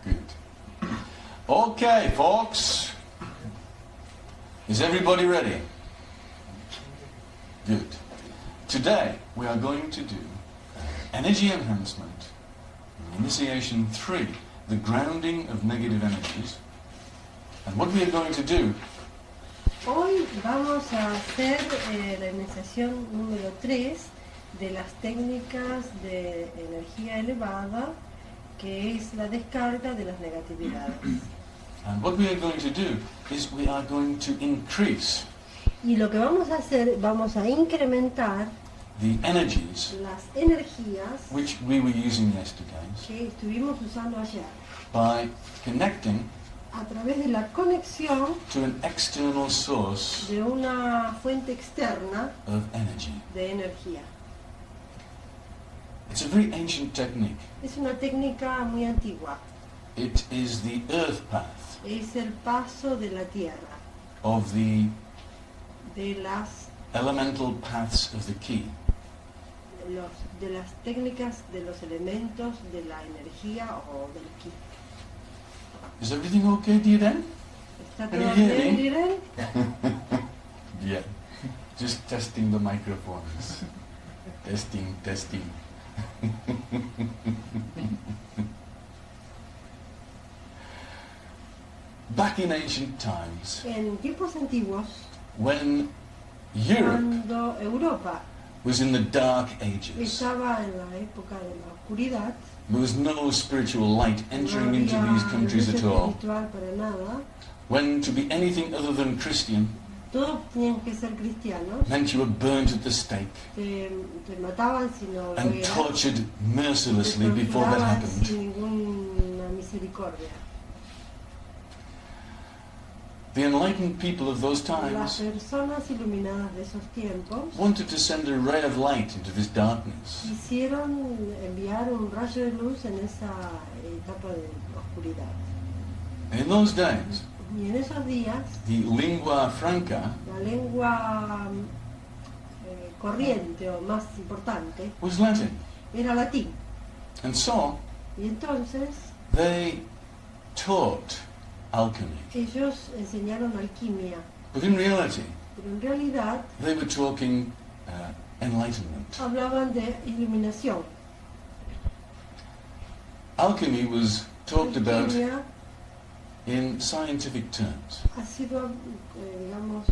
Good. Okay, folks. Is everybody ready? Good. Today we are going to do energy enhancement, initiation 3, the grounding of negative energies. And what we are going to do. Hoy vamos a hacer la iniciación número 3 de las técnicas de energía elevada, que es la descarga de las negatividades. And what we are going to do is we are going to increase Y lo que vamos a hacer, vamos a incrementar the energies las energías which we were using yesterday que estuvimos usando ayer by connecting a través de la conexión to an external source de una fuente externa of energy. de energía. It's a very ancient technique. Es una técnica muy antigua. It is the earth path Es el paso de la tierra, of the de las elemental paths of the key. de las técnicas de los elementos de la energía o del ki. Is everything okay, dear Dan? ¿Está Can todo you hear bien, me? Irene? Yeah. Just testing the microphones. Testing, testing. Back in ancient times, En tiempos antiguos, when Europe cuando Europa was in the dark ages, estaba en la época de la oscuridad, there was no spiritual light no entering into había these countries luz at all. espiritual para nada, When to be anything other than Christian todos tenían que ser cristianos, meant you were burnt at the stake te mataban si no lo and eras, tortured te mercilessly before that torturaban happened. sin ninguna misericordia. The enlightened people of those Las times personas iluminadas de esos tiempos wanted to send a ray of light into this darkness. quisieron enviar un rayo de luz en esa etapa de oscuridad. And in those days, Y en esos días, the lingua franca la lengua corriente o más importante was Latin. era latín. And so Y entonces they taught alchemy. ellos enseñaron alquimia, But in reality, pero en realidad they were talking enlightenment. hablaban de iluminación. Alchemy was talked about Alquimia in scientific terms. ha sido, digamos,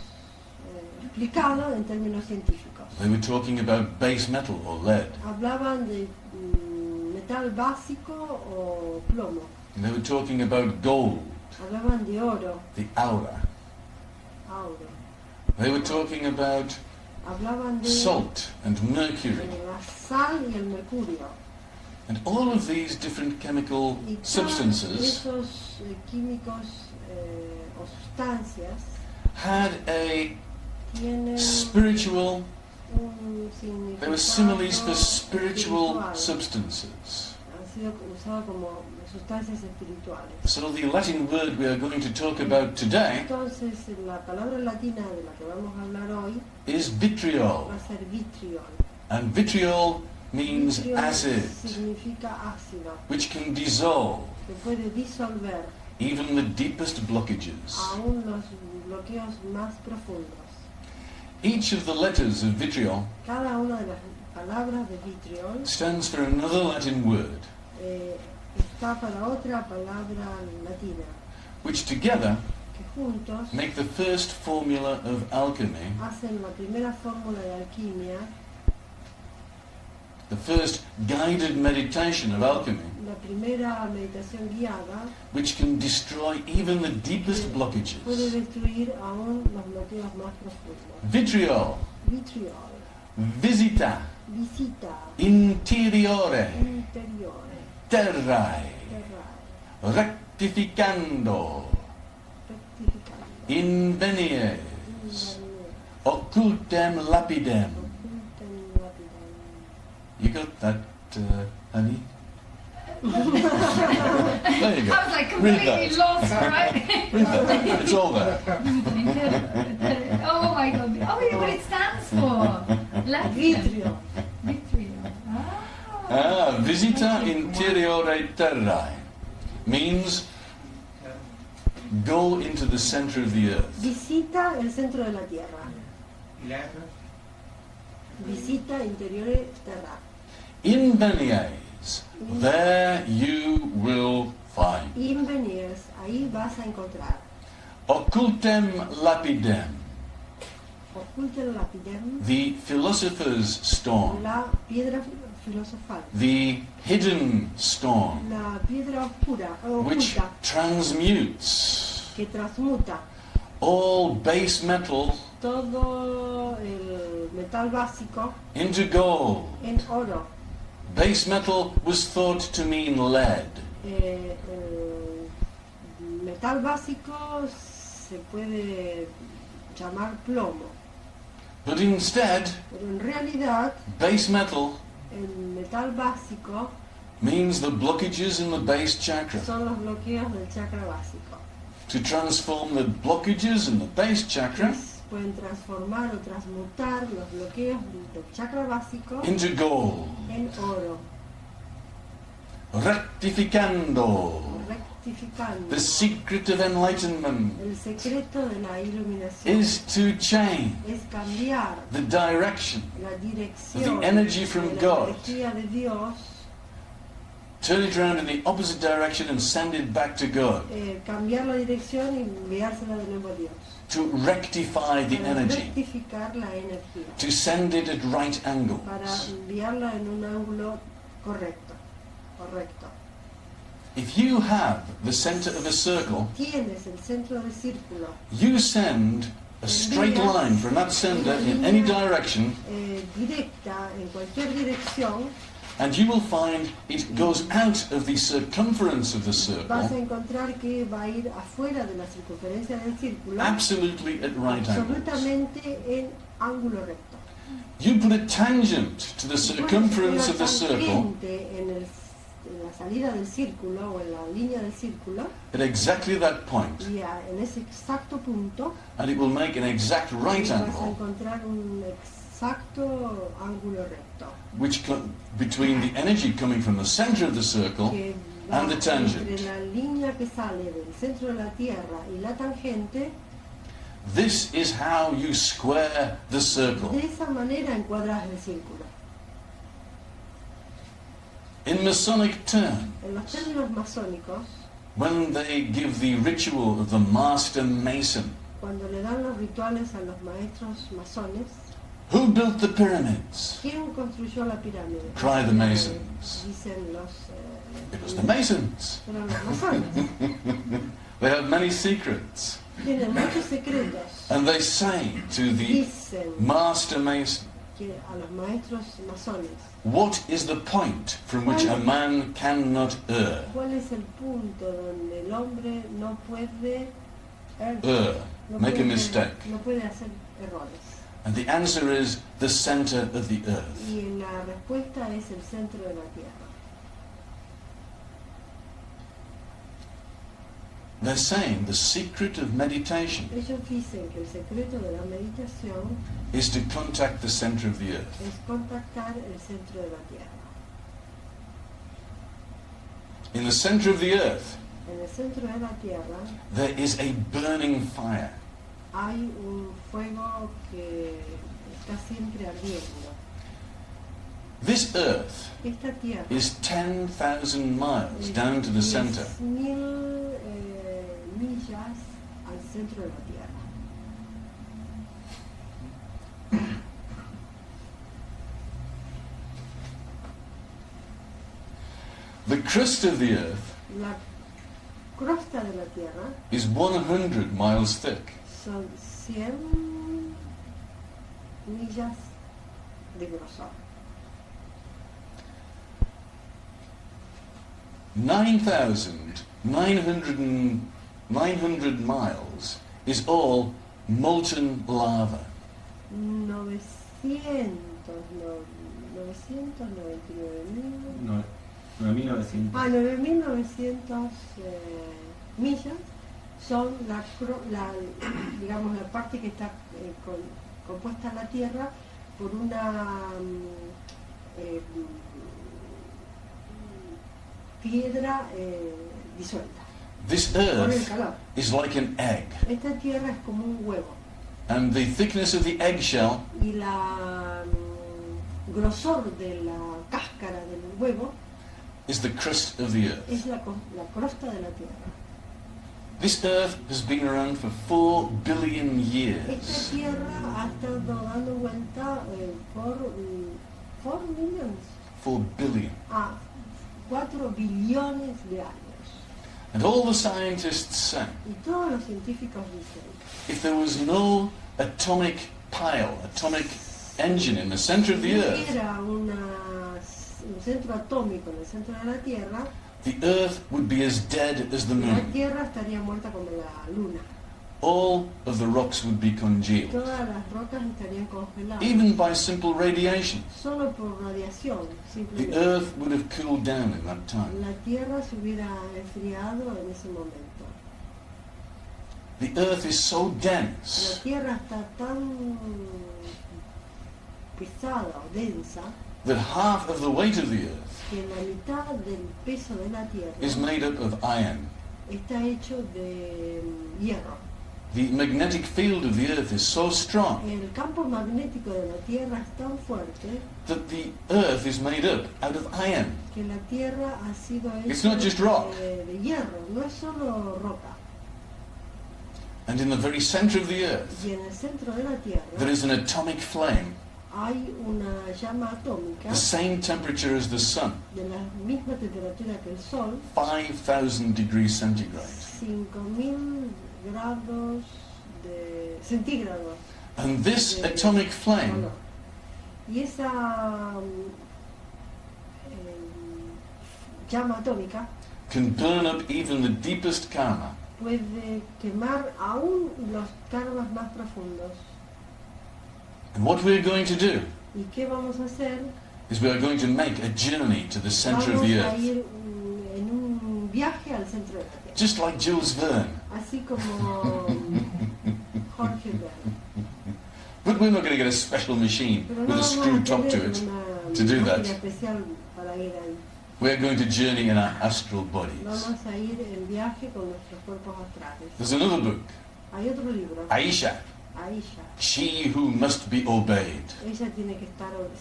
explicado en términos científicos. They were talking about base metal or lead. Hablaban de metal básico o plomo. And they were talking about gold, Hablaban de oro, the aura. auro. They were talking about Hablaban de salt and mercury. la sal y el mercurio. And all of these different chemical Y todos substances esos químicos o sustancias had a tienen spiritual, un significado they were similes for spiritual espiritual. substances. Han sido usados como sustancias espirituales. So the Latin word we are going to talk about today Entonces la palabra latina de la que vamos a hablar hoy is vitriol. va a ser vitriol. And vitriol means Vitriol acid, significa ácido, which can dissolve que puede disolver even the deepest blockages. aún los bloqueos más profundos. Each of the letters of vitriol Cada una de las palabras de vitriol stands for another Latin word, está para otra palabra latina, which together que juntos make the first formula of alchemy, hacen la primera fórmula de alquimia, the first guided meditation of alchemy, la primera meditación guiada, which can destroy even the deepest puede blockages. destruir aún los bloqueos más profundos. Vitriol, Vitriol, Visita, Visita, Interiore, Interiore, Terrae, Terrae, Rectificando, Rectificando, Invenies, Invenies, Occultum Lapidem. Occultum, Lapidem. You got that, honey? There you go. I was like Read completely that. lost, right? Read that. It's all there. Oh my god. Oh, yeah, what it stands for. Vitrio. Visita Interiora Terrae means go into the center of the earth. Visita el centro de la tierra. Visita Interiore Terrae. Invenies, there you will find. Invenies, ahí vas a encontrar. Occultum Lapidem, Occultum Lapidem, the philosopher's stone, la piedra filosofal, the hidden stone, la piedra oscura, which oculta, transmutes que transmuta all base metal todo el metal básico into gold. en oro. Base metal was thought to mean lead. El metal básico se puede llamar plomo, But instead, pero en realidad base metal el metal básico means the blockages in the base chakra. son los bloqueos del chakra básico. To transform the blockages in the base chakra Pueden transformar o transmutar los bloqueos del chakra básico into gold. en oro. Rectificando, Rectificando. the secret of enlightenment El secreto de la iluminación is to change es cambiar the direction, la dirección the energy from de la God. energía de Dios, turn it around in the opposite direction and send it back to God. cambiar la dirección y enviársela de nuevo a Dios. To rectify the Para energy, rectificar la energía, to send it at right para angles. enviarla en un ángulo correcto. If you have the center of a circle, Tienes el centro del círculo you send a straight line from that center in any direction, directa en cualquier dirección, and you will find it goes out of the circumference of the vas a circle encontrar que va a ir afuera de la circunferencia del círculo, absolutely at right angles. absolutamente en ángulo recto. You put a tangent to the circumference of the circle En la salida del círculo o en la línea del círculo, at exactly that point, y en ese exacto punto and it will make an exact right vas a angle encontrar un exacto ángulo recto which between the energy coming from the center of the circle que va and the tangent. entre la línea que sale del centro de la Tierra y la tangente. This is how you square the circle. De esa manera encuadras el círculo. In Masonic terms, En los términos masónicos, when they give the ritual of the master mason, cuando le dan los rituales a los maestros masones, who built the pyramids? ¿quién construyó la pirámide? Cry the Masons. Dicen It was the Masons. eran los masones. They have many secrets. Tienen muchos secretos. And they say to the Dicen master mason, que a los maestros masones, what is the point from which a man cannot err? ¿cuál es el punto donde el hombre no puede no Make a puede- mistake. no puede hacer errores? And the answer is the center of the earth. Y la respuesta es el centro de la Tierra. They're saying the secret of meditation Ellos dicen que el secreto de la meditación is to contact the center of the earth. es contactar el centro de la Tierra. In the center of the earth, En el centro de la Tierra there is a burning fire. hay un fuego que está siempre ardiendo. This earth Esta Tierra is 10,000 miles down to the center. 10.000 millas al centro de la Tierra. The crust of the earth La crosta de la Tierra is 100 miles thick. son 100 millas de grosor. 900 miles is all molten lava. 999.000 No, 9.900. 9.900 millas son digamos, la parte que está compuesta en la Tierra por una piedra disuelta. This Por el earth calor. is like an egg, Esta tierra es como un huevo. and the thickness of the eggshell Y la grosor de la cáscara del huevo is the crust of the earth. es la crosta de la tierra. This earth has been around for 4 billion Esta years. tierra ha estado dando vuelta por 4 millones 4 billion. a 4 billones de años. And all the scientists say, Y todos los científicos dicen, if there was no atomic pile, atomic engine in the center of the si earth, hubiera un centro atómico en el centro de la Tierra, the earth would be as dead as the la moon. Tierra estaría muerta como la Luna. All of the rocks would be congealed, Todas las rocas estarían congeladas. even by simple radiation. Solo por radiación, The simplemente. earth would have cooled down in that time. La Tierra se hubiera enfriado en ese momento. The earth is so La dense Tierra está tan pesada o densa that half of the weight of the earth que la mitad del peso de la Tierra is made up of iron. está hecho de hierro. The magnetic field of the earth is so strong El campo magnético de la Tierra es tan fuerte that the earth is made up out of iron. que la Tierra ha sido It's hecha not just rock. de hierro, no es solo roca. And in the very center of the earth, Y en el centro de la Tierra there is an atomic flame, hay una llama atómica the same temperature as the sun, de la misma temperatura que el Sol, 5,000 degrees centigrade. 5.000 grados de centígrados. And this de atomic flame calor. Y esa llama atómica can burn up even the deepest karma. puede quemar aún los karmas más profundos. And what we're going to do ¿Y qué vamos a hacer? is we are going to make a journey to the center of Vamos the a earth. ir en un viaje al centro de la Tierra, Just like Jules Verne. así como Jorge Verne. But we're not going to get a special machine Pero with no a vamos screw a top to tener it. una to do máquina that. especial para ir ahí. We're going to journey in our astral bodies. Vamos a ir en viaje con nuestros cuerpos astrales. There's another book, Hay otro libro, Aisha, Aisha. She Who Must Be Obeyed, Ella tiene que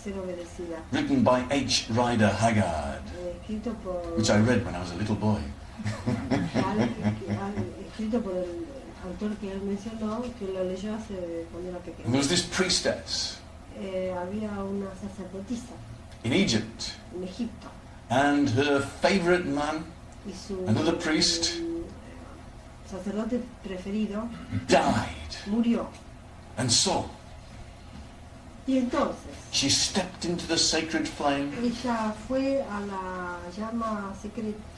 ser obedecida. written by H. Rider Haggard, Escrito por which I read when I was a little boy. escrito por el autor que él mencionó, que lo leyó hace cuando era And there pequeño. was this priestess Había una sacerdotisa in Egypt, en Egipto and her favorite man y su Another priest. Sacerdote preferido died. murió. And so Y entonces she stepped into the sacred flame, ella fue a la llama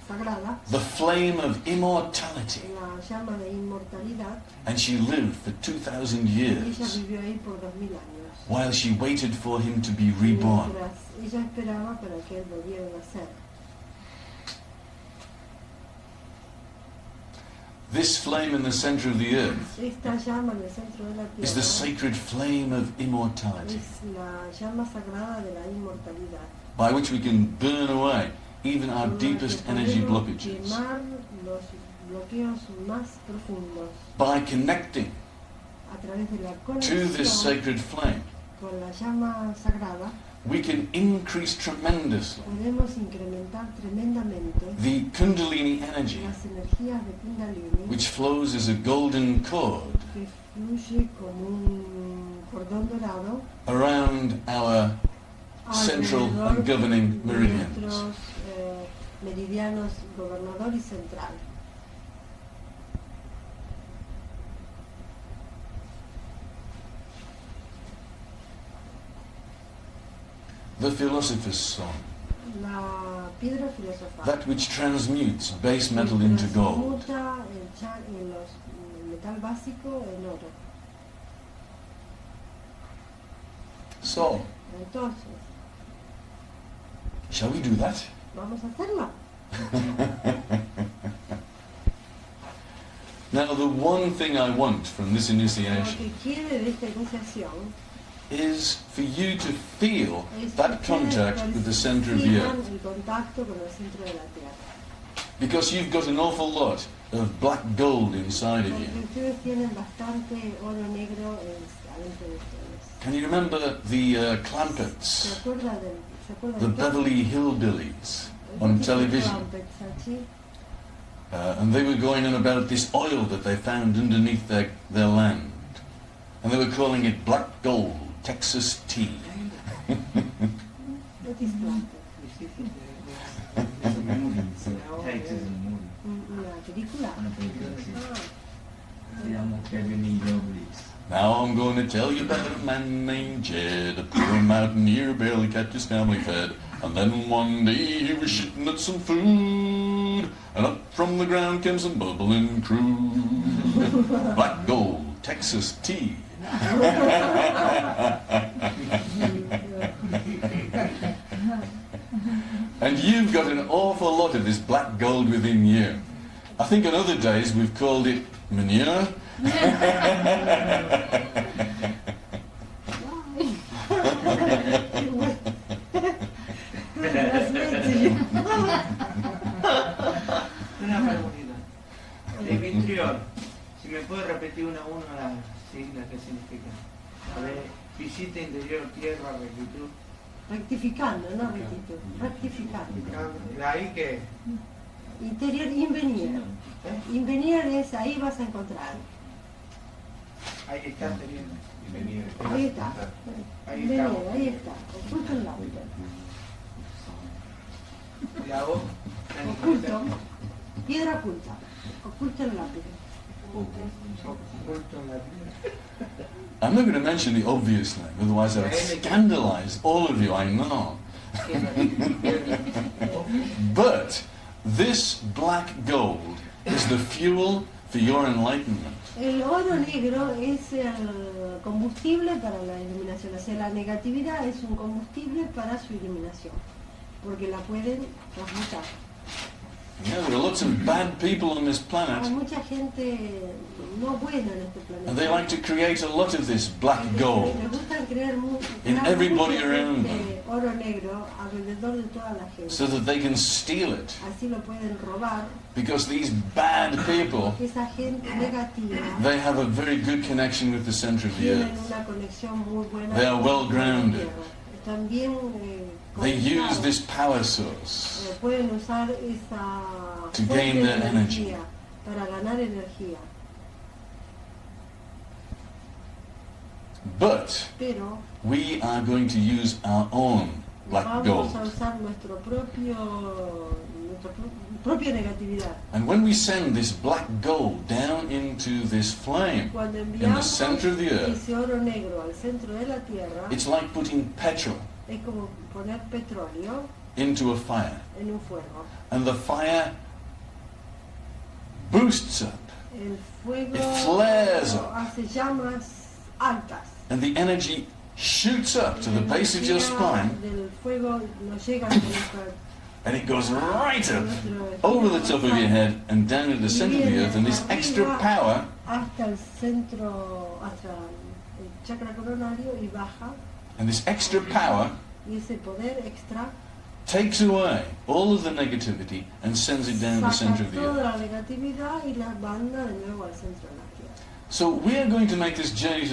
sagrada, the flame of immortality, la llama de inmortalidad, and she lived for 2,000 y ella years vivió ahí por 2000 años. while she waited for him to be reborn. Mientras ella esperaba para que él volviera a nacer. This flame in the center of the earth Esta llama en el centro de la is the tierra sacred flame of immortality, es la llama sagrada de la inmortalidad. by which we can burn away even our con la que deepest energy podemos blockages, quemar los bloqueos más profundos by connecting a través de la to this conexión sacred flame. con la llama sagrada. We can increase tremendously Podemos incrementar tremendamente the Kundalini energy, las energías de Kundalini, which flows as a golden cord que fluye como un cordón dorado around our central alrededor and governing de meridians. nuestros meridianos gobernador y central. The Philosopher's Song, La piedra filosofal. that which transmutes base que metal into gold. transmuta el metal básico en oro. So, Entonces, shall we do that? vamos a hacerlo. Now, the one thing I want from this Lo initiation que quiere de esta iniciación is for you to feel Es that que contact ustedes with the center of the perciban earth. el contacto con el centro de la Tierra. Because you've got an awful lot of black gold inside of Porque you. ustedes tienen bastante oro negro adentro de ustedes. Can you remember the ¿Se Clampets, acuerda the del Beverly Hillbillies on television? And they were going on about this oil that they found underneath their land. And they were calling it black gold, Texas tea. What is Clampett? Una película. Se llama Beverly Hillbillies. Now I'm going to tell you about a man named Jed, a poor mountaineer, barely kept his family fed. And then one day he was shitting at some food, and up from the ground came some bubbling crude. Black gold, Texas tea. And you've got an awful lot of this black gold within you. I think in other days we've called it manure. Una pregunta. El vitriol, si me puede repetir una a una las siglas que significan. A ver, visita, interior, tierra, rectitud. Rectificando, no rectitud. Rectificando. ¿La I qué? Interior, Invenies. Invenies es ahí vas a encontrar. Ahí está teniendo. Ahí está. Ahí está. Invenies, ahí está. Occultum Lapidem. La O. Occultum. Piedra oculta. Occultum Lapidem. Occultum la I'm not going to mention the obvious thing, otherwise I'll scandalize all of you, I know. But this black gold is the fuel for your enlightenment. El oro negro es el combustible para la iluminación, o sea, la negatividad es un combustible para su iluminación, porque la pueden transmutar. Yeah, there are lots of bad people on this Hay planet, mucha gente no buena en este planeta. and they like to create a lot of this black gold Les gusta crear in everybody around them, oro negro alrededor de toda la gente. so that they can steal it. Así lo pueden robar. Because these bad people, Esa gente negativa they have a very good connection with the center of the tienen earth. una conexión muy buena. They are well con la grounded. tierra. También They use conectados. this power source Pueden usar esa to fuente gain de their energy. energía para ganar energía. But Pero we are going to use our own black vamos gold. a usar nuestra propia negatividad. And when we send this black gold down into this flame Cuando in the enviamos center of the earth, ese oro negro al centro de la tierra, it's like putting petrol es como poner petróleo into a fire. en un fuego. And the fire boosts up, El fuego It flares up. hace llamas altas. and the energy shoots up to the La base of your energía spine, del fuego no llega hasta nuestra and it goes right up over the top of your head and down into the center of the earth, and this extra power hasta el centro, hasta el chakra coronario y baja, and this extra power y ese poder extra takes away all of the negativity and sends it down the saca center of the toda earth. la negatividad y la manda de nuevo al centro de la tierra. So we are going to make this journey to